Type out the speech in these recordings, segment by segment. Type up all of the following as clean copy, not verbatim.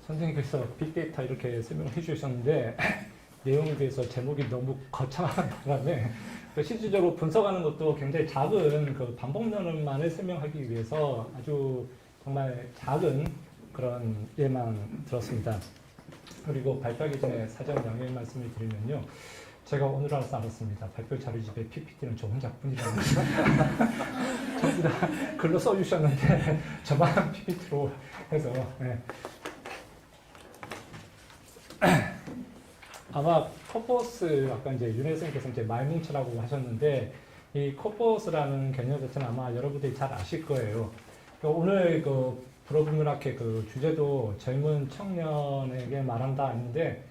선생님께서 빅데이터 이렇게 설명해 주셨는데 내용에 대해서 제목이 너무 거창한 바람에 실질적으로 분석하는 것도 굉장히 작은 그 방법론만을 설명하기 위해서 아주 정말 작은 그런 예만 들었습니다. 그리고 발표하기 전에 사전 양해 말씀을 드리면요. 제가 오늘 알았습니다. 발표 자료집에 PPT는 저 혼자뿐이라는 거. 전부 다 글로 써주셨는데 저만 PPT로 해서 네. 아마 코퍼스 아까 이제 윤혜 선생님께서 이제 말뭉치라고 하셨는데 이 코퍼스라는 개념 자체는 아마 여러분들이 잘 아실 거예요. 오늘 그 불어불문학회 그 주제도 젊은 청년에게 말한다 했는데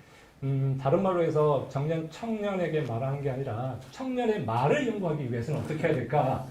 다른 말로 해서 청년에게 말하는 게 아니라 청년의 말을 연구하기 위해서는 어떻게 해야 될까?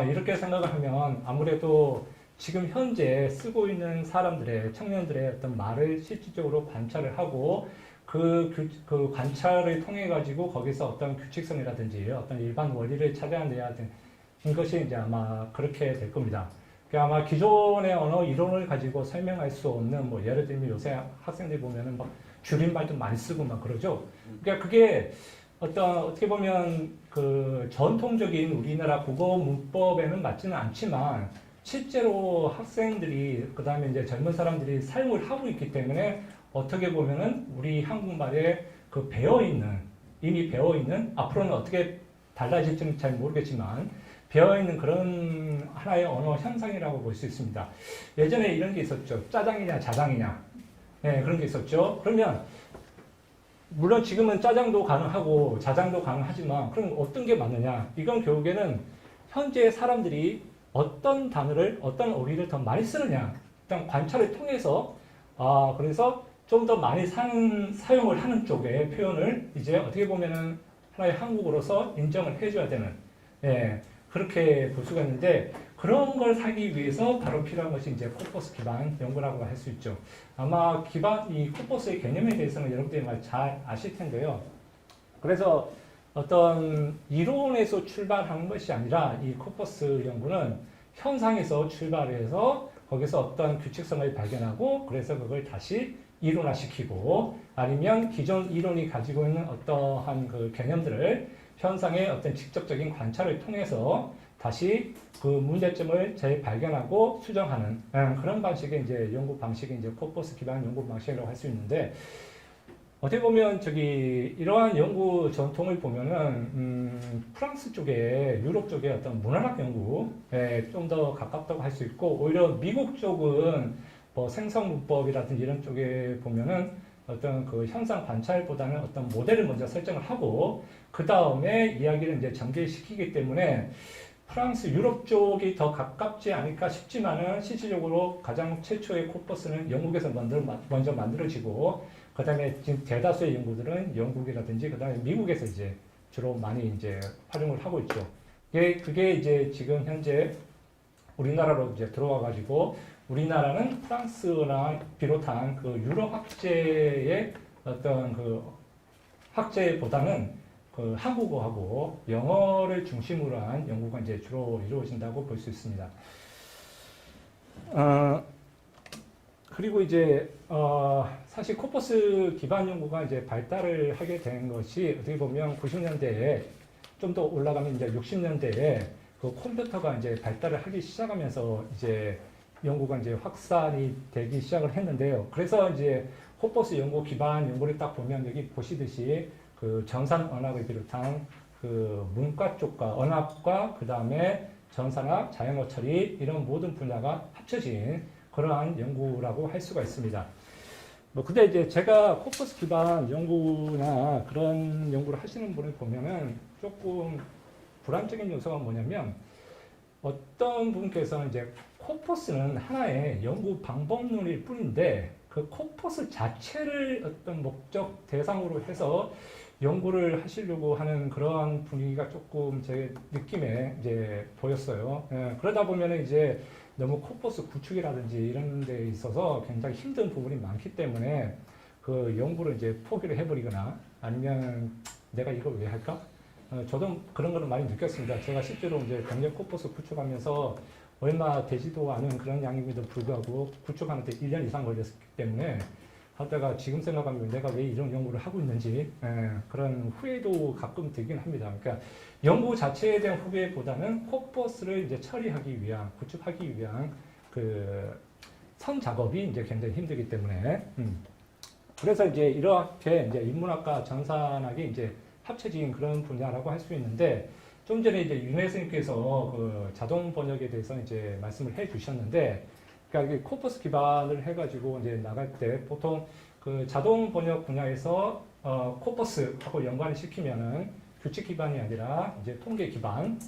이렇게 생각을 하면 아무래도 지금 현재 쓰고 있는 사람들의 청년들의 어떤 말을 실질적으로 관찰을 하고 그 관찰을 통해 가지고 거기서 어떤 규칙성이라든지 어떤 일반 원리를 찾아내야 되는 것이 이제 아마 그렇게 될 겁니다. 그러니까 아마 기존의 언어 이론을 가지고 설명할 수 없는 뭐 예를 들면 요새 학생들 보면은 막 줄임말도 많이 쓰고 막 그러죠. 그러니까 그게 어떻게 보면 그 전통적인 우리나라 국어 문법에는 맞지는 않지만 실제로 학생들이 그다음에 이제 젊은 사람들이 사용을 하고 있기 때문에 어떻게 보면은 우리 한국말에 그 이미 배어있는 앞으로는 어떻게 달라질지는 잘 모르겠지만 배어있는 그런 하나의 언어 현상이라고 볼 수 있습니다. 예전에 이런 게 있었죠. 짜장이냐 자장이냐. 네, 그런 게 있었죠. 그러면 물론 지금은 짜장도 가능하고 자장도 가능하지만 그럼 어떤 게 맞느냐? 이건 결국에는 현재 사람들이 어떤 단어를 어떤 어휘를 더 많이 쓰느냐 일단 관찰을 통해서 그래서 좀 더 많이 사용을 하는 쪽의 표현을 이제 어떻게 보면은 하나의 한국어로서 인정을 해줘야 되는 그렇게 볼 수가 있는데 그런 걸 하기 위해서 바로 필요한 것이 이제 코퍼스 기반 연구라고 할 수 있죠. 아마 이 코퍼스의 개념에 대해서는 여러분들이 잘 아실 텐데요. 그래서 어떤 이론에서 출발한 것이 아니라 이 코퍼스 연구는 현상에서 출발해서 거기서 어떤 규칙성을 발견하고 그래서 그걸 다시 이론화시키고 아니면 기존 이론이 가지고 있는 어떠한 그 개념들을 현상의 어떤 직접적인 관찰을 통해서 다시 그 문제점을 재발견하고 수정하는 그런 방식의 이제 연구 방식이 이제 코퍼스 기반 연구 방식이라고 할 수 있는데 어떻게 보면 이러한 연구 전통을 보면은 프랑스 쪽에 유럽 쪽에 어떤 문화학 연구에 좀 더 가깝다고 할 수 있고 오히려 미국 쪽은 뭐 생성 문법이라든지 이런 쪽에 보면은 어떤 그 현상 관찰보다는 어떤 모델을 먼저 설정을 하고 그 다음에 이야기를 이제 전개시키기 때문에 프랑스 유럽 쪽이 더 가깝지 않을까 싶지만은 실질적으로 가장 최초의 코퍼스는 영국에서 먼저 만들어지고 그 다음에 지금 대다수의 연구들은 영국이라든지 그 다음에 미국에서 이제 주로 많이 이제 활용을 하고 있죠. 그게 이제 지금 현재 우리나라로 이제 들어와 가지고 우리나라는 프랑스나 비롯한 그 유럽 학제의 어떤 그 학제보다는 그 한국어하고 영어를 중심으로 한 연구가 이제 주로 이루어진다고 볼 수 있습니다. 그리고 이제 사실 코퍼스 기반 연구가 이제 발달을 하게 된 것이 어떻게 보면 90년대에 좀 더 올라가면 이제 60년대에 그 컴퓨터가 이제 발달을 하기 시작하면서 이제 연구가 이제 확산이 되기 시작을 했는데요. 그래서 이제 코퍼스 연구 기반 연구를 딱 보면 여기 보시듯이 그 전산 언어학을 비롯한 그 문과 쪽과 언어학과 그 다음에 전산학, 자연어 처리 이런 모든 분야가 합쳐진 그러한 연구라고 할 수가 있습니다. 근데 이제 제가 코퍼스 기반 연구나 그런 연구를 하시는 분을 보면은 조금 불안적인 요소가 뭐냐면 어떤 분께서는 이제 코퍼스는 하나의 연구 방법론일 뿐인데 그 코퍼스 자체를 어떤 목적 대상으로 해서 연구를 하시려고 하는 그러한 분위기가 조금 제 느낌에 이제 보였어요. 그러다 보면 이제 너무 코퍼스 구축이라든지 이런 데 있어서 굉장히 힘든 부분이 많기 때문에 그 연구를 이제 포기를 해버리거나 아니면 내가 이걸 왜 할까? 저도 그런 거를 많이 느꼈습니다. 제가 실제로 이제 경력 코퍼스 구축하면서 얼마 되지도 않은 그런 양임에도 불구하고 구축하는데 1년 이상 걸렸기 때문에 하다가 지금 생각하면 내가 왜 이런 연구를 하고 있는지 그런 후회도 가끔 들긴 합니다. 그러니까 연구 자체에 대한 후회보다는 코퍼스를 이제 처리하기 위한, 구축하기 위한 그 선 작업이 이제 굉장히 힘들기 때문에 그래서 이제 이렇게 이제 인문학과 전산학이 이제 합쳐진 그런 분야라고 할 수 있는데 좀 전에 이제 윤혜 선생님께서 그 자동 번역에 대해서 이제 말씀을 해 주셨는데 그러니까 코퍼스 기반을 해가지고 이제 나갈 때 보통 그 자동 번역 분야에서 코퍼스하고 연관을 시키면은 규칙 기반이 아니라 이제 통계 기반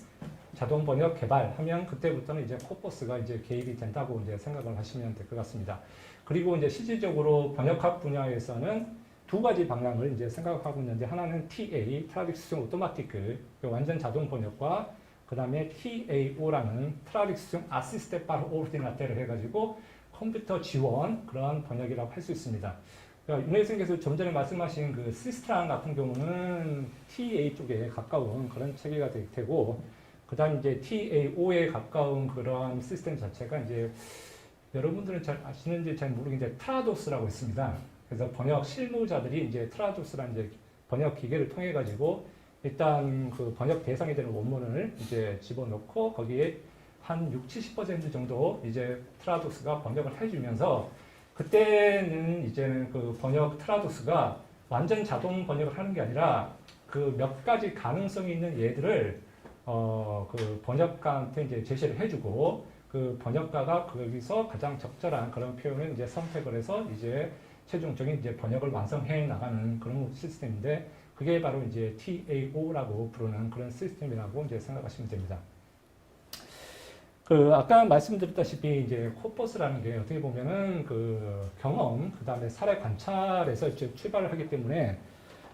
자동 번역 개발하면 그때부터는 이제 코퍼스가 이제 개입이 된다고 이제 생각을 하시면 될 것 같습니다. 그리고 이제 실질적으로 번역학 분야에서는 두 가지 방향을 이제 생각하고 있는데 하나는 TA, 트라딕션 오토마티크, 완전 자동 번역과 그 다음에 TAO라는 트라딕션 아시스테 파르 오르디나테를 해가지고 컴퓨터 지원 그런 번역이라고 할 수 있습니다. 그러니까 윤혜 선생님께서 좀 전에 말씀하신 그 시스트랑 같은 경우는 TA 쪽에 가까운 그런 체계가 될 테고 그 다음 이제 TAO에 가까운 그런 시스템 자체가 이제 여러분들은 잘 아시는지 잘 모르겠는데 트라도스라고 있습니다. 그래서 번역 실무자들이 이제 트라도스라는 이제 번역 기계를 통해 가지고 일단 그 번역 대상이 되는 원문을 이제 집어넣고 거기에 한 60-70% 정도 이제 트라도스가 번역을 해주면서 그때는 이제는 그 번역 트라도스가 완전 자동 번역을 하는 게 아니라 그 몇 가지 가능성이 있는 예들을 그 번역가한테 이제 제시를 해주고 그 번역가가 거기서 가장 적절한 그런 표현을 이제 선택을 해서 이제 최종적인 이제 번역을 완성해 나가는 그런 시스템인데 그게 바로 이제 TAO라고 부르는 그런 시스템이라고 이제 생각하시면 됩니다. 그 아까 말씀드렸다시피 이제 코퍼스라는 게 어떻게 보면은 그 경험 그 다음에 사례 관찰에서 이제 출발을 하기 때문에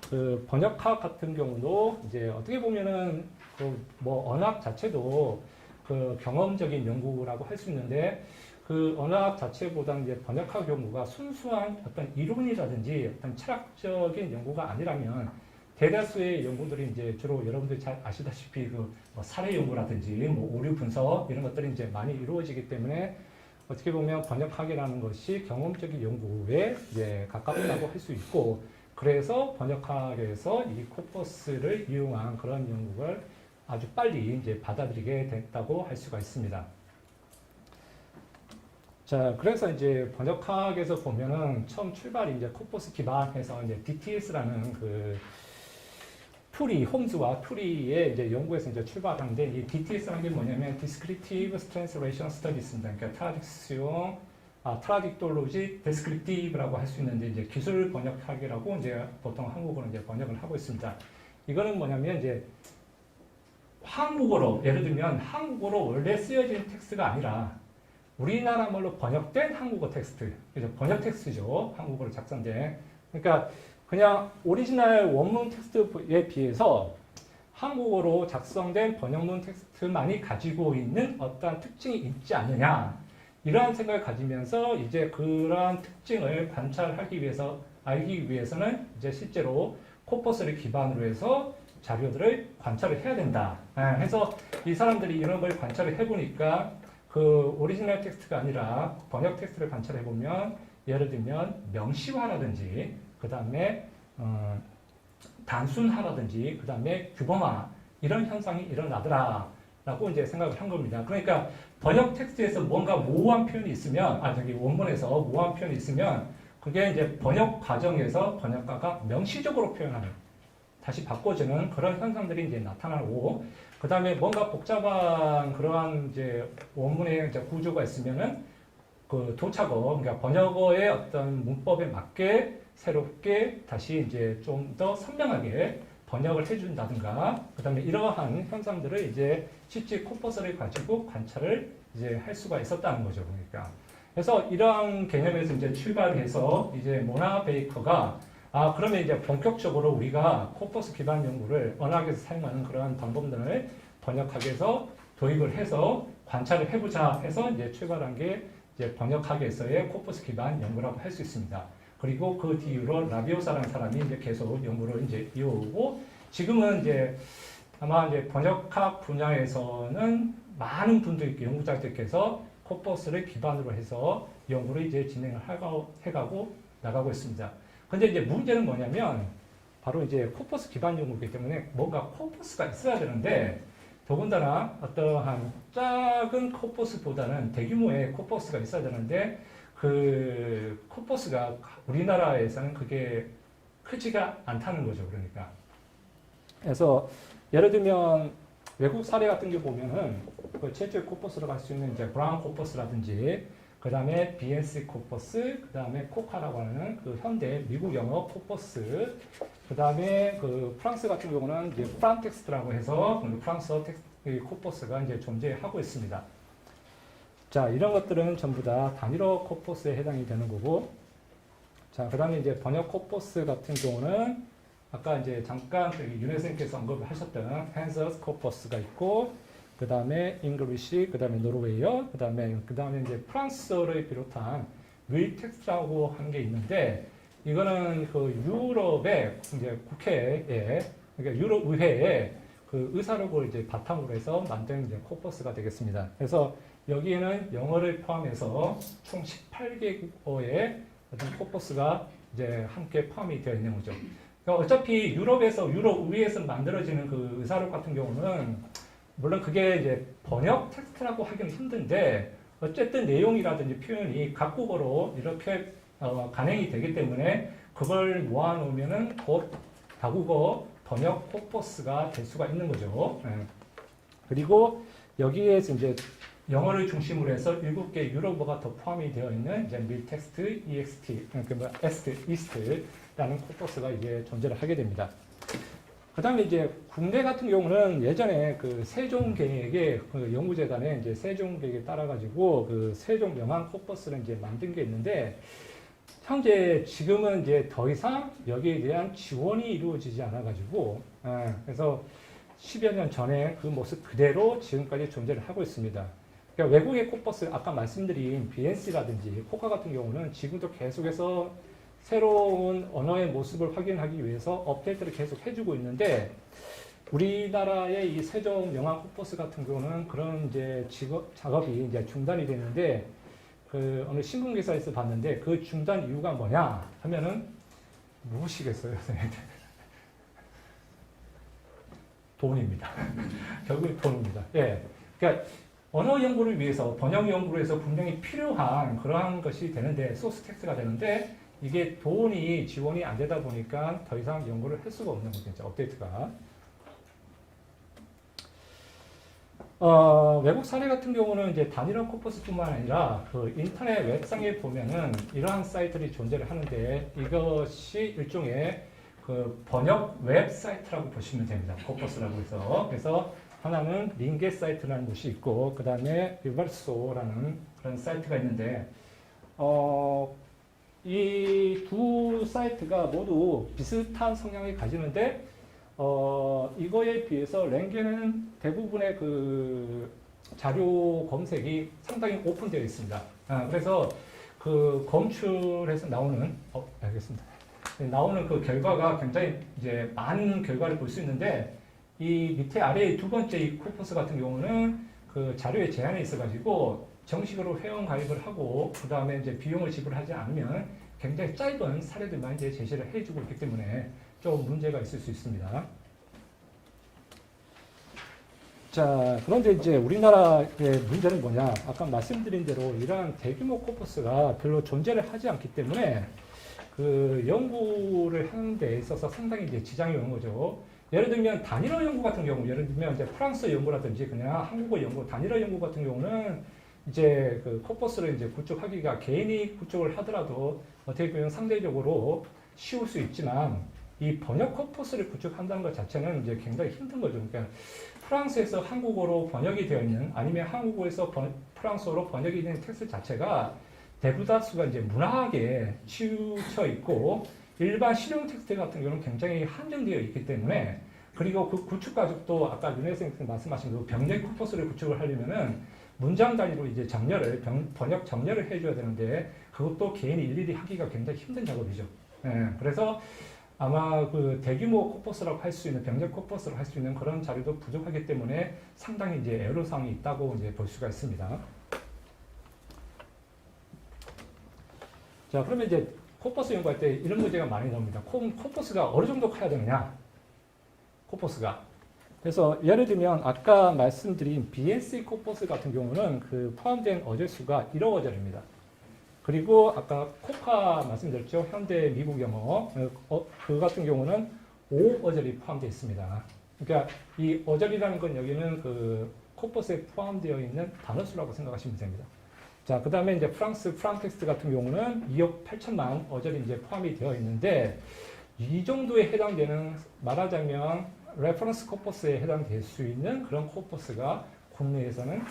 그 번역학 같은 경우도 이제 어떻게 보면은 그 뭐 언어학 자체도 그 경험적인 연구라고 할 수 있는데 그 언어학 자체보다는 이제 번역학 연구가 순수한 어떤 이론이라든지 어떤 철학적인 연구가 아니라면 대다수의 연구들이 이제 주로 여러분들이 잘 아시다시피 그 뭐 사례 연구라든지 뭐 오류 분석 이런 것들이 이제 많이 이루어지기 때문에 어떻게 보면 번역학이라는 것이 경험적인 연구에 이제 가깝다고 할 수 있고 그래서 번역학에서 이 코퍼스를 이용한 그런 연구를 아주 빨리 이제 받아들이게 됐다고 할 수가 있습니다. 자, 그래서 이제 번역학에서 보면은 처음 출발이 이제 코퍼스 기반해서 이제 DTS라는 그 툴이, 홈즈와 툴이의 이제 연구에서 이제 출발하는데 이 DTS라는 게 뭐냐면 Descriptive Translation Studies입니다. 그러니까 트라딕톨로지 데스크립티브라고 할 수 있는데 이제 기술 번역학이라고 이제 보통 한국어로 이제 번역을 하고 있습니다. 이거는 뭐냐면 이제 한국어로 예를 들면 한국어로 원래 쓰여진 텍스트가 아니라 우리나라 말로 번역된 한국어 텍스트, 그래서 번역 텍스트죠. 한국어로 작성된. 그러니까 그냥 오리지널 원문 텍스트에 비해서 한국어로 작성된 번역문 텍스트만이 가지고 있는 어떤 특징이 있지 않느냐. 이러한 생각을 가지면서 이제 그러한 특징을 관찰하기 위해서, 알기 위해서는 이제 실제로 코퍼스를 기반으로 해서 자료들을 관찰을 해야 된다. 해서 이 사람들이 이런 걸 관찰을 해보니까 그 오리지널 텍스트가 아니라 번역 텍스트를 관찰해보면 예를 들면 명시화라든지 그 다음에 단순화라든지 그 다음에 규범화 이런 현상이 일어나더라 라고 이제 생각을 한 겁니다. 그러니까 번역 텍스트에서 뭔가 모호한 표현이 있으면 원문에서 모호한 표현이 있으면 그게 이제 번역 과정에서 번역가가 명시적으로 표현하는 다시 바꿔주는 그런 현상들이 이제 나타나고 그 다음에 뭔가 복잡한 그러한 이제 원문의 이제 구조가 있으면은 그 도착어, 그러니까 번역어의 어떤 문법에 맞게 새롭게 다시 이제 좀 더 선명하게 번역을 해준다든가, 그 다음에 이러한 현상들을 이제 실제 코퍼스를 가지고 관찰을 이제 할 수가 있었다는 거죠. 그러니까. 그래서 이러한 개념에서 이제 출발해서 이제 모나 베이커가 그러면 이제 본격적으로 우리가 코퍼스 기반 연구를 언어학에서 사용하는 그러한 방법들을 번역학에서 도입을 해서 관찰을 해보자 해서 이제 출발한 게 이제 번역학에서의 코퍼스 기반 연구라고 할 수 있습니다. 그리고 그 뒤로 라비오사라는 사람이 이제 계속 연구를 이제 이어오고 지금은 이제 아마 이제 번역학 분야에서는 많은 분들, 연구자들께서 코퍼스를 기반으로 해서 연구를 이제 진행을 해가고 나가고 있습니다. 근데 이제 문제는 뭐냐면 바로 이제 코퍼스 기반 연구이기 때문에 뭔가 코퍼스가 있어야 되는데 더군다나 어떠한 작은 코퍼스보다는 대규모의 코퍼스가 있어야 되는데 그 코퍼스가 우리나라에서는 그게 크지가 않다는 거죠. 그러니까. 그래서 예를 들면 외국 사례 같은 게 보면은 그 최초의 코퍼스로 갈 수 있는 이제 브라운 코퍼스라든지 그 다음에 BNC 코퍼스, 그 다음에 코카라고 하는 그 현대 미국 영어 코퍼스, 그 다음에 그 프랑스 같은 경우는 이제 프란텍스트라고 해서 프랑스 코퍼스가 이제 존재하고 있습니다. 자, 이런 것들은 전부 다 단일어 코퍼스에 해당이 되는 거고, 자, 그 다음에 이제 번역 코퍼스 같은 경우는 아까 이제 잠깐 윤 선생님께서 언급을 하셨던 헨서스 코퍼스가 있고, 그 다음에 잉글리시, 그 다음에 노르웨이어, 그 다음에 이제 프랑스어를 비롯한 윌텍스라고 하는 게 있는데, 이거는 그 유럽의 이제 국회에, 그러니까 유럽 의회에 그 의사록을 이제 바탕으로 해서 만든 이제 코퍼스가 되겠습니다. 그래서 여기에는 영어를 포함해서 총 18개국어의 어떤 코퍼스가 이제 함께 포함이 되어 있는 거죠. 그러니까 어차피 유럽에서 유럽 의회에서 만들어지는 그 의사록 같은 경우는 물론 그게 이제 번역 텍스트라고 하기는 힘든데 어쨌든 내용이라든지 표현이 각국어로 이렇게 간행이 되기 때문에 그걸 모아놓으면은 곧 다국어 번역 코퍼스가 될 수가 있는 거죠. 그리고 여기에서 이제 영어를 중심으로 해서 7개 유럽어가 더 포함이 되어 있는 이제 밀텍스트, EXT, 그러니까 이스트라는 코퍼스가 이제 존재를 하게 됩니다. 그 다음에 이제 국내 같은 경우는 예전에 그 세종계획의 그 연구재단에 이제 세종계획에 따라가지고 그 세종 명함 코퍼스를 이제 만든 게 있는데 현재 지금은 이제 더 이상 여기에 대한 지원이 이루어지지 않아가지고 그래서 10여 년 전에 그 모습 그대로 지금까지 존재를 하고 있습니다. 그러니까 외국의 코퍼스, 아까 말씀드린 BNC라든지 코카 같은 경우는 지금도 계속해서 새로운 언어의 모습을 확인하기 위해서 업데이트를 계속 해주고 있는데 우리나라의 이 세종 명함 코퍼스 같은 경우는 그런 이제 작업이 이제 중단이 됐는데 그 어느 신문 기사에서 봤는데 그 중단 이유가 뭐냐 하면은 무엇이겠어요, 선생님? 돈입니다. 결국 돈입니다. 예. 그러니까 언어 연구를 위해서 번역 연구를 해서 분명히 필요한 그러한 것이 되는데 소스 텍스트가 되는데 이게 돈이 지원이 안 되다 보니까 더 이상 연구를 할 수가 없는 거죠. 이제 업데이트가. 외국 사례 같은 경우는 이제 단일화 코퍼스뿐만 아니라 그 인터넷 웹상에 보면은 이러한 사이트들이 존재를 하는데 이것이 일종의 그 번역 웹사이트라고 보시면 됩니다. 코퍼스라고 해서. 그래서 하나는 링게 사이트라는 곳이 있고, 그 다음에 리버소라는 그런 사이트가 있는데, 이 두 사이트가 모두 비슷한 성향을 가지는데, 이거에 비해서 랭게는 대부분의 그 자료 검색이 상당히 오픈되어 있습니다. 그래서 그 검출해서 나오는, 알겠습니다. 나오는 그 결과가 굉장히 이제 많은 결과를 볼 수 있는데, 이 밑에 아래 두 번째 이 코퍼스 같은 경우는 그 자료에 제한이 있어가지고 정식으로 회원 가입을 하고 그 다음에 이제 비용을 지불하지 않으면 굉장히 짧은 사례들만 이제 제시를 해주고 있기 때문에 좀 문제가 있을 수 있습니다. 자, 그런데 이제 우리나라의 문제는 뭐냐? 아까 말씀드린 대로 이러한 대규모 코퍼스가 별로 존재를 하지 않기 때문에 그 연구를 하는 데 있어서 상당히 이제 지장이 오는 거죠. 예를 들면 단일어 연구 같은 경우, 예를 들면 이제 프랑스 연구라든지 그냥 한국어 연구, 단일어 연구 같은 경우는 이제 그 코퍼스를 이제 구축하기가 개인이 구축을 하더라도 어떻게 보면 상대적으로 쉬울 수 있지만 이 번역 코퍼스를 구축한다는 것 자체는 이제 굉장히 힘든 거죠. 그러니까 프랑스에서 한국어로 번역이 되어 있는 아니면 한국어에서 프랑스어로 번역이 된 텍스트 자체가 대부다수가 이제 문학에 치우쳐 있고 일반 실용 텍스트 같은 경우는 굉장히 한정되어 있기 때문에 그리고 그 구축 과정도 아까 윤혜 선생님 말씀하신 그 병렬 코퍼스를 구축을 하려면은 문장 단위로 이제 번역 정렬을 해줘야 되는데 그것도 개인이 일일이 하기가 굉장히 힘든 작업이죠. 그래서 아마 그 대규모 코퍼스라고 할 수 있는 병력 코퍼스라고 할 수 있는 그런 자료도 부족하기 때문에 상당히 이제 애로사항이 있다고 이제 볼 수가 있습니다. 자, 그러면 이제 코퍼스 연구할 때 이런 문제가 많이 나옵니다. 코퍼스가 어느 정도 커야 되느냐? 코퍼스가. 그래서 예를 들면 아까 말씀드린 BNC 코퍼스 같은 경우는 그 포함된 어절수가 1억 어절입니다. 그리고 아까 코카 말씀드렸죠. 현대 미국 영어. 그 같은 경우는 5어절이 포함되어 있습니다. 그러니까 이 어절이라는 건 여기는 그 코퍼스에 포함되어 있는 단어수라고 생각하시면 됩니다. 자, 그 다음에 이제 프랑스 프랑텍스트 같은 경우는 2억 8천만 어절이 이제 포함이 되어 있는데 이 정도에 해당되는 말하자면 레퍼런스 코퍼스에 해당될 수 있는 그런 코퍼스가 국내에서는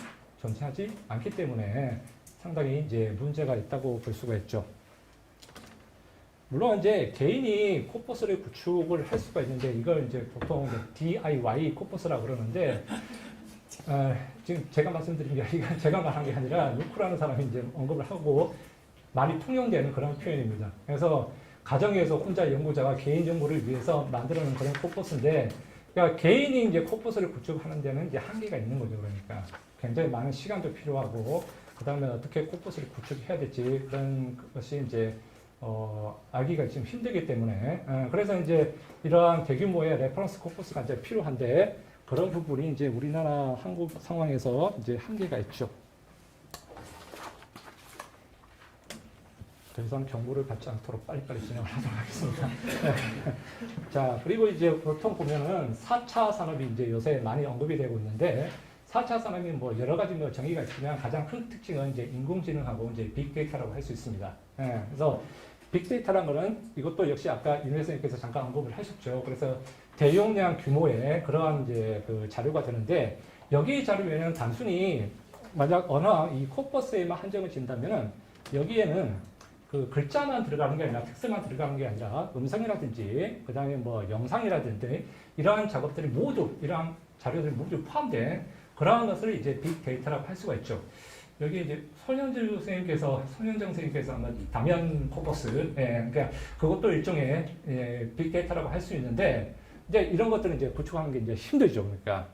존재하지 않기 때문에 상당히 이제 문제가 있다고 볼 수가 있죠. 물론 이제 개인이 코퍼스를 구축을 할 수가 있는데 이걸 이제 보통 DIY 코퍼스라고 그러는데 지금 제가 말씀드린 게 아니라 제가 말한 게 아니라 루크라는 사람이 이제 언급을 하고 많이 통용되는 그런 표현입니다. 그래서 가정에서 혼자 연구자가 개인 연구를 위해서 만들어낸 그런 코퍼스인데, 그러니까 개인이 이제 코퍼스를 구축하는 데는 이제 한계가 있는 거죠. 그러니까 굉장히 많은 시간도 필요하고, 그 다음에 어떻게 코퍼스를 구축해야 될지 그런 것이 이제 알기가 지금 힘들기 때문에, 그래서 이제 이러한 대규모의 레퍼런스 코퍼스가 이제 필요한데 그런 부분이 이제 우리나라 한국 상황에서 이제 한계가 있죠. 더 이상 경고를 받지 않도록 빨리빨리 진행을 하도록 하겠습니다. 자, 그리고 이제 보통 보면은 4차 산업이 이제 요새 많이 언급이 되고 있는데, 4차 산업이 뭐 여러 가지 뭐 정의가 있지만 가장 큰 특징은 이제 인공지능하고 이제 빅데이터라고 할 수 있습니다. 그래서 빅데이터란 거는 이것도 역시 아까 윤 선생님께서 잠깐 언급을 하셨죠. 그래서 대용량 규모의 그러한 이제 그 자료가 되는데, 여기 자료에는 단순히 만약 언어 이 코퍼스에만 한정을 진다면은 여기에는 그 글자만 들어가는 게 아니라 텍스트만 들어가는 게 아니라 음성이라든지 그 다음에 뭐 영상이라든지 이러한 작업들이 모두 이러한 자료들이 모두 포함된 그러한 것을 이제 빅데이터라고 할 수가 있죠. 여기 이제 손현정 선생님께서 아마 다면 코퍼스, 그러니까 그것도 일종의 빅데이터라고 할 수 있는데 이제 이런 것들은 이제 구축하는 게 이제 힘들죠, 그러니까.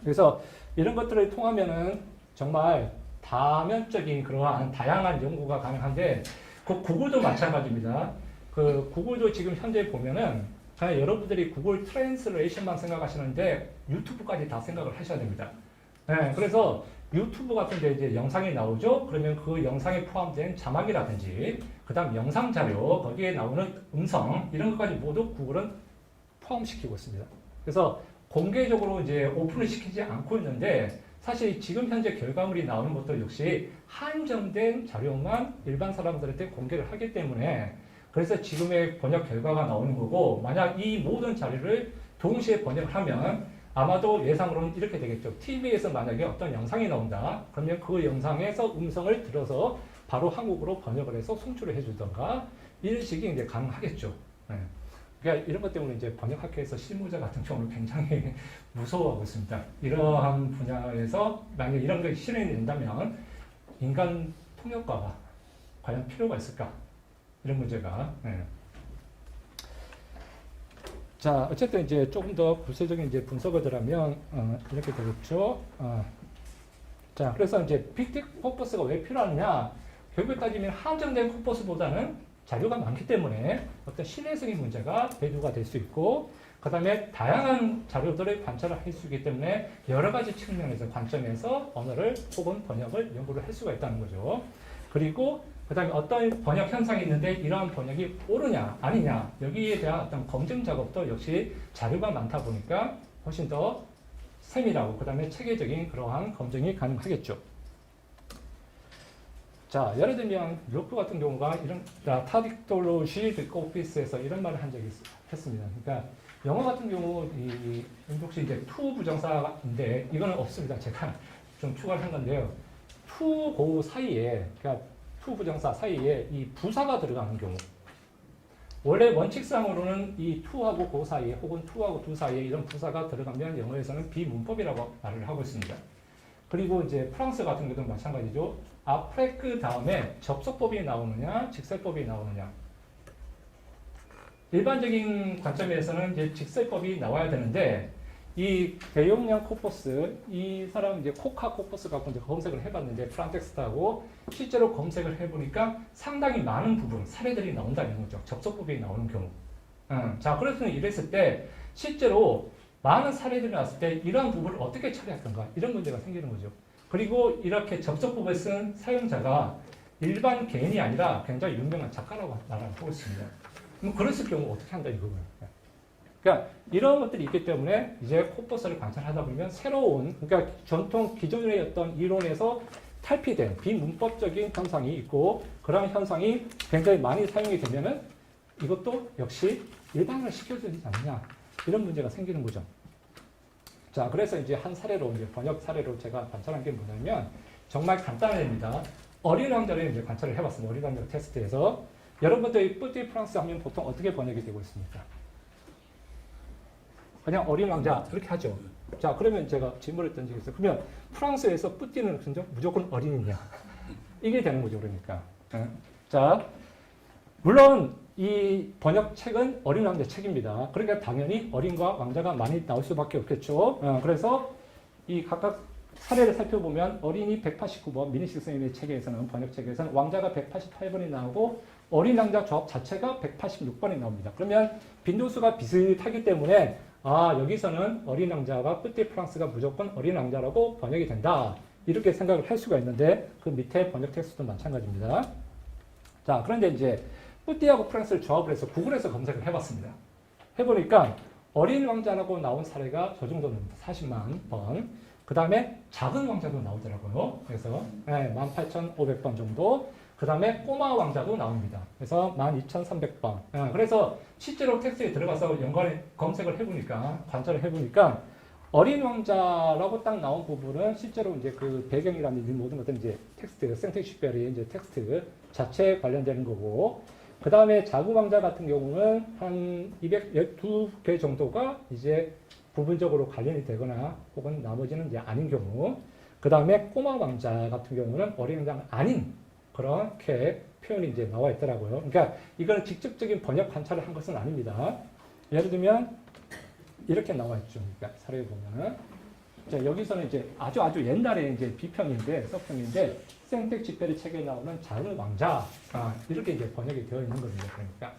그래서 이런 것들을 통하면은 정말 다면적인 그러한 다양한 연구가 가능한데, 그 구글도 마찬가지입니다. 그 구글도 지금 현재 보면은 그냥 여러분들이 구글 트랜스레이션만 생각하시는데 유튜브까지 다 생각을 하셔야 됩니다. 그래서 유튜브 같은 데 이제 영상이 나오죠? 그러면 그 영상에 포함된 자막이라든지, 그 다음 영상 자료, 거기에 나오는 음성, 이런 것까지 모두 구글은 포함시키고 있습니다. 그래서 공개적으로 이제 오픈을 시키지 않고 있는데, 사실 지금 현재 결과물이 나오는 것도 역시 한정된 자료만 일반 사람들한테 공개를 하기 때문에, 그래서 지금의 번역 결과가 나오는 거고, 만약 이 모든 자료를 동시에 번역을 하면 아마도 예상으로는 이렇게 되겠죠. TV에서 만약에 어떤 영상이 나온다. 그러면 그 영상에서 음성을 들어서 바로 한국어로 번역을 해서 송출을 해주던가 이런 식이 이제 가능하겠죠. 그러니까 이런 것 때문에 이제 번역학회에서 실무자 같은 경우는 굉장히 무서워하고 있습니다. 이러한 분야에서 만약에 이런 게 실현이 된다면 인간 통역과가 과연 필요가 있을까? 이런 문제가. 자, 어쨌든 이제 조금 더 구체적인 이제 분석을 들어가면 이렇게 되겠죠. 자, 그래서 이제 빅데이터 코퍼스가 왜 필요하느냐? 결국에 따지면 한정된 코퍼스보다는 자료가 많기 때문에 어떤 신뢰성의 문제가 배제가 될 수 있고, 그 다음에 다양한 자료들을 관찰을 할 수 있기 때문에 여러 가지 측면에서 관점에서 언어를 혹은 번역을 연구를 할 수가 있다는 거죠. 그리고 그 다음에 어떤 번역 현상이 있는데 이러한 번역이 옳으냐 아니냐, 여기에 대한 어떤 검증 작업도 역시 자료가 많다 보니까 훨씬 더 세밀하고 그 다음에 체계적인 그러한 검증이 가능하겠죠. 자, 예를 들면 루크 같은 경우가 이런 타딕톨로시 듣고 오피스에서 이런 말을 한 적이 했습니다. 그러니까 영어 같은 경우 이 혹시 이제 투 부정사인데 이거는 없습니다. 제가 좀 추가를 한 건데요. 투 고 사이에, 그러니까 투 부정사 사이에 이 부사가 들어가는 경우, 원래 원칙상으로는 이 투하고 고 사이에 혹은 투하고 두 사이에 이런 부사가 들어가면 영어에서는 비문법이라고 말을 하고 있습니다. 그리고 이제 프랑스 같은 경우도 마찬가지죠. 아프레크 다음에 접속법이 나오느냐 직설법이 나오느냐, 일반적인 관점에서는 이제 직설법이 나와야 되는데 이 대용량 코퍼스 이 사람 이제 코카 코퍼스 갖고 이제 검색을 해봤는데 프란텍스트하고 실제로 검색을 해보니까 상당히 많은 부분 사례들이 나온다는 거죠. 접속법이 나오는 경우. 자 그래서 이랬을 때 실제로 많은 사례들이 나왔을 때 이러한 부분을 어떻게 처리할 건가 이런 문제가 생기는 거죠. 그리고 이렇게 접속법을 쓴 사용자가 일반 개인이 아니라 굉장히 유명한 작가라고 말하고 있습니다. 그럼 그랬을 경우 어떻게 한다 이거예요. 그러니까 이런 것들이 있기 때문에 이제 코퍼스를 관찰하다 보면 새로운 그러니까 전통 기존의 어떤 이론에서 탈피된 비문법적인 현상이 있고 그런 현상이 굉장히 많이 사용이 되면은 이것도 역시 일반화를 시켜줘야 되지 않느냐 이런 문제가 생기는 거죠. 자 그래서 이제 한 사례로 이제 번역 사례로 제가 관찰한 게 뭐냐면 정말 간단합니다. 어린 왕자를 이제 관찰을 해봤습니다. 어린 왕자 테스트에서 여러분들이 뿌띠 프랑스 하면 보통 어떻게 번역이 되고 있습니까? 그냥 어린 왕자 이렇게 하죠. 자 그러면 제가 질문을 던지겠어요. 그러면 프랑스에서 뿌띠는 무조건 어린이냐? 이게 되는 거죠. 그러니까. 자 물론 이 번역책은 어린 왕자 책입니다. 그러니까 당연히 어린과 왕자가 많이 나올 수밖에 없겠죠. 그래서 이 각각 사례를 살펴보면 어린이 189번 미니식 선생님의 책에서는 번역책에서는 왕자가 188번이 나오고 어린 왕자 조합 자체가 186번이 나옵니다. 그러면 빈도수가 비슷하기 때문에 아 여기서는 어린 왕자가 뿌띠 프랑스가 무조건 어린 왕자라고 번역이 된다. 이렇게 생각을 할 수가 있는데 그 밑에 번역 텍스트도 마찬가지입니다. 자 그런데 이제 뿌띠하고 프랑스를 조합을 해서 구글에서 검색을 해봤습니다. 해보니까 어린 왕자라고 나온 사례가 저 정도 됩니다. 40만 번. 그 다음에 작은 왕자도 나오더라고요. 그래서 18,500번 정도. 그 다음에 꼬마 왕자도 나옵니다. 그래서 12,300번. 그래서 실제로 텍스트에 들어가서 검색을 해보니까, 관찰을 해보니까 어린 왕자라고 딱 나온 부분은 실제로 이제 그 배경이라는 이 모든 것들은 이제 텍스트, 생텍쥐페어의 이제 텍스트 자체에 관련되는 거고, 그 다음에 작은 왕자 같은 경우는 한 212개 정도가 이제 부분적으로 관련이 되거나 혹은 나머지는 이제 아닌 경우, 그 다음에 꼬마 왕자 같은 경우는 어린 왕자가 아닌 그렇게 표현이 이제 나와 있더라고요. 그러니까 이건 직접적인 번역 관찰을 한 것은 아닙니다. 예를 들면 이렇게 나와 있죠. 그러니까 사례에 보면은 자, 여기서는 이제 아주 옛날에 이제 비평인데 서평인데 생텍쥐페리 책에 나오는 작은 왕자 이렇게 이제 번역이 되어 있는 겁니다. 그러니까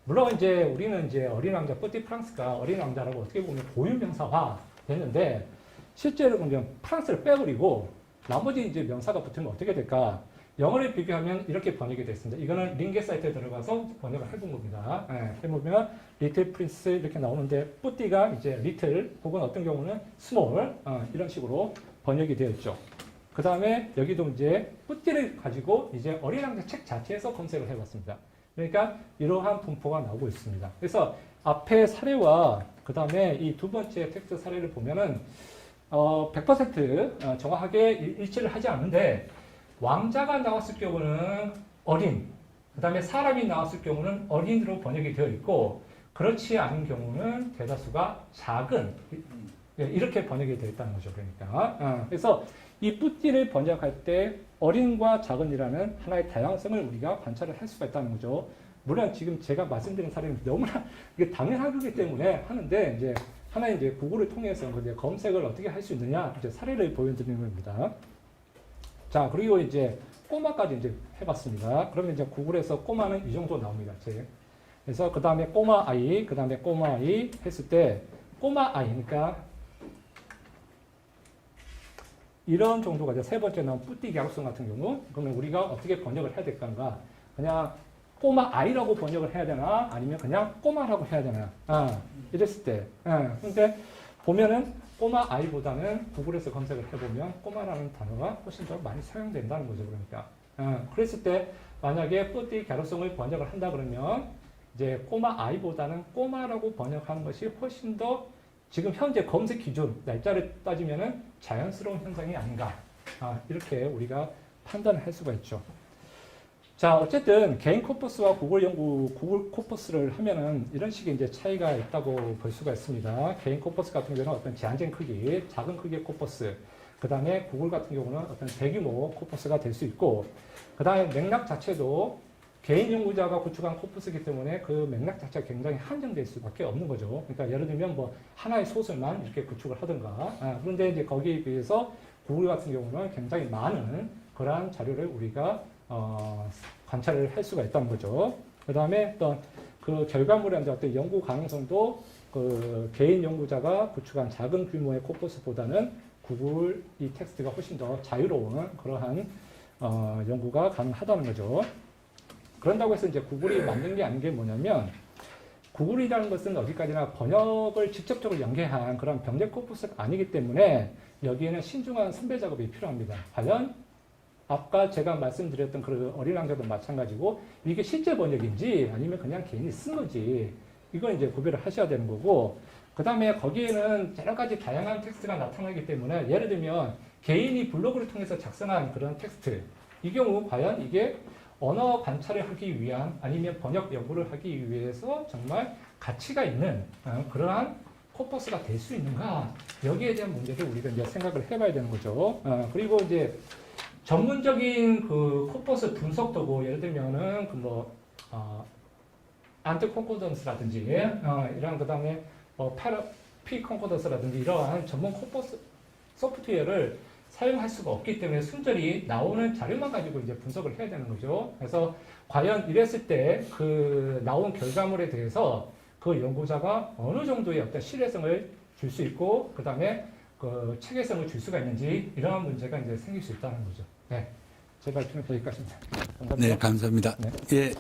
물론 이제 우리는 이제 어린 왕자 뿌띠 프랑스가 어린 왕자라고 어떻게 보면 고유명사화 됐는데 실제로 보면 프랑스를 빼버리고 나머지 이제 명사가 붙으면 어떻게 될까? 영어를 비교하면 이렇게 번역이 되어 있습니다. 이거는 링게 사이트에 들어가서 번역을 해본 겁니다. 해보면 리틀 프린스 이렇게 나오는데 뿌띠가 이제 리틀 혹은 어떤 경우는 스몰 이런 식으로 번역이 되어 있죠. 그 다음에 여기도 이제 뿌띠를 가지고 이제 어린 왕자 책 자체에서 검색을 해봤습니다. 그러니까 이러한 분포가 나오고 있습니다. 그래서 앞에 사례와 그 다음에 이 두 번째 텍스트 사례를 보면은 100% 정확하게 일치를 하지 않는데 왕자가 나왔을 경우는 어린, 그 다음에 사람이 나왔을 경우는 어린으로 번역이 되어 있고 그렇지 않은 경우는 대다수가 작은 이렇게 번역이 되어 있다는 거죠. 그러니까 그래서 이 뿌띠를 번역할 때 어린과 작은이라는 하나의 다양성을 우리가 관찰을 할 수가 있다는 거죠. 물론 지금 제가 말씀드린 사례는 너무나 이게 당연한 거기 때문에 하는데 이제 하나의 이제 구글을 통해서 이제 검색을 어떻게 할 수 있느냐 이제 사례를 보여드리는 겁니다. 자 그리고 이제 꼬마까지 이제 해봤습니다. 그러면 이제 구글에서 꼬마는 이 정도 나옵니다. 그래서 그 다음에 꼬마 아이, 그 다음에 꼬마 아이 했을 때 꼬마 아이 그러니까 이런 정도가 이제 세 번째 나온 뿌띠 갸루송 같은 경우 그러면 우리가 어떻게 번역을 해야 될까? 그냥 꼬마 아이라고 번역을 해야 되나 아니면 그냥 꼬마라고 해야 되나 이랬을 때 근데 보면은 꼬마 아이보다는 구글에서 검색을 해보면 꼬마라는 단어가 훨씬 더 많이 사용된다는 거죠. 그러니까 그랬을 때 만약에 뿌띠 갸루송을 번역을 한다 그러면 이제 꼬마 아이보다는 꼬마라고 번역하는 것이 훨씬 더 지금 현재 검색 기준 날짜를 따지면은 자연스러운 현상이 아닌가 이렇게 우리가 판단을 할 수가 있죠. 자 어쨌든 개인 코퍼스와 구글 코퍼스를 하면은 이런 식의 이제 차이가 있다고 볼 수가 있습니다. 개인 코퍼스 같은 경우는 어떤 제한된 크기, 작은 크기의 코퍼스, 그 다음에 구글 같은 경우는 어떤 대규모 코퍼스가 될 수 있고, 그 다음에 맥락 자체도 개인 연구자가 구축한 코퍼스이기 때문에 그 맥락 자체가 굉장히 한정될 수밖에 없는 거죠. 그러니까 예를 들면 뭐 하나의 소설만 이렇게 구축을 하든가. 그런데 이제 거기에 비해서 구글 같은 경우는 굉장히 많은 그러한 자료를 우리가 관찰을 할 수가 있다는 거죠. 그 다음에 어떤 그 결과물의 어떤 연구 가능성도 그 개인 연구자가 구축한 작은 규모의 코퍼스보다는 구글 이 텍스트가 훨씬 더 자유로운 그러한 연구가 가능하다는 거죠. 그런다고 해서 이제 구글이 만든 게 아닌 게 뭐냐면 구글이라는 것은 어디까지나 번역을 직접적으로 연계한 그런 병렬 코퍼스가 아니기 때문에 여기에는 신중한 선배 작업이 필요합니다. 과연 아까 제가 말씀드렸던 그 어린 왕자도 마찬가지고 이게 실제 번역인지 아니면 그냥 개인이 쓴 거지 이건 이제 구별을 하셔야 되는 거고 그 다음에 거기에는 여러 가지 다양한 텍스트가 나타나기 때문에 예를 들면 개인이 블로그를 통해서 작성한 그런 텍스트 이 경우 과연 이게 언어 관찰을 하기 위한 아니면 번역 연구를 하기 위해서 정말 가치가 있는 그러한 코퍼스가 될 수 있는가 여기에 대한 문제도 우리가 이제 생각을 해봐야 되는 거죠. 그리고 이제 전문적인 그 코퍼스 분석 도구 예를 들면은 그 뭐 안트 콘코던스라든지 이런 그다음에 피 콘코던스라든지 이러한 전문 코퍼스 소프트웨어를 사용할 수가 없기 때문에 순전히 나오는 자료만 가지고 이제 분석을 해야 되는 거죠. 그래서 과연 이랬을 때 그 나온 결과물에 대해서 그 연구자가 어느 정도의 어떤 신뢰성을 줄 수 있고 그 다음에 그 체계성을 줄 수가 있는지 이러한 문제가 이제 생길 수 있다는 거죠. 네, 제 발표는 여기까지입니다. 감사합니다. 네, 감사합니다. 네. 예.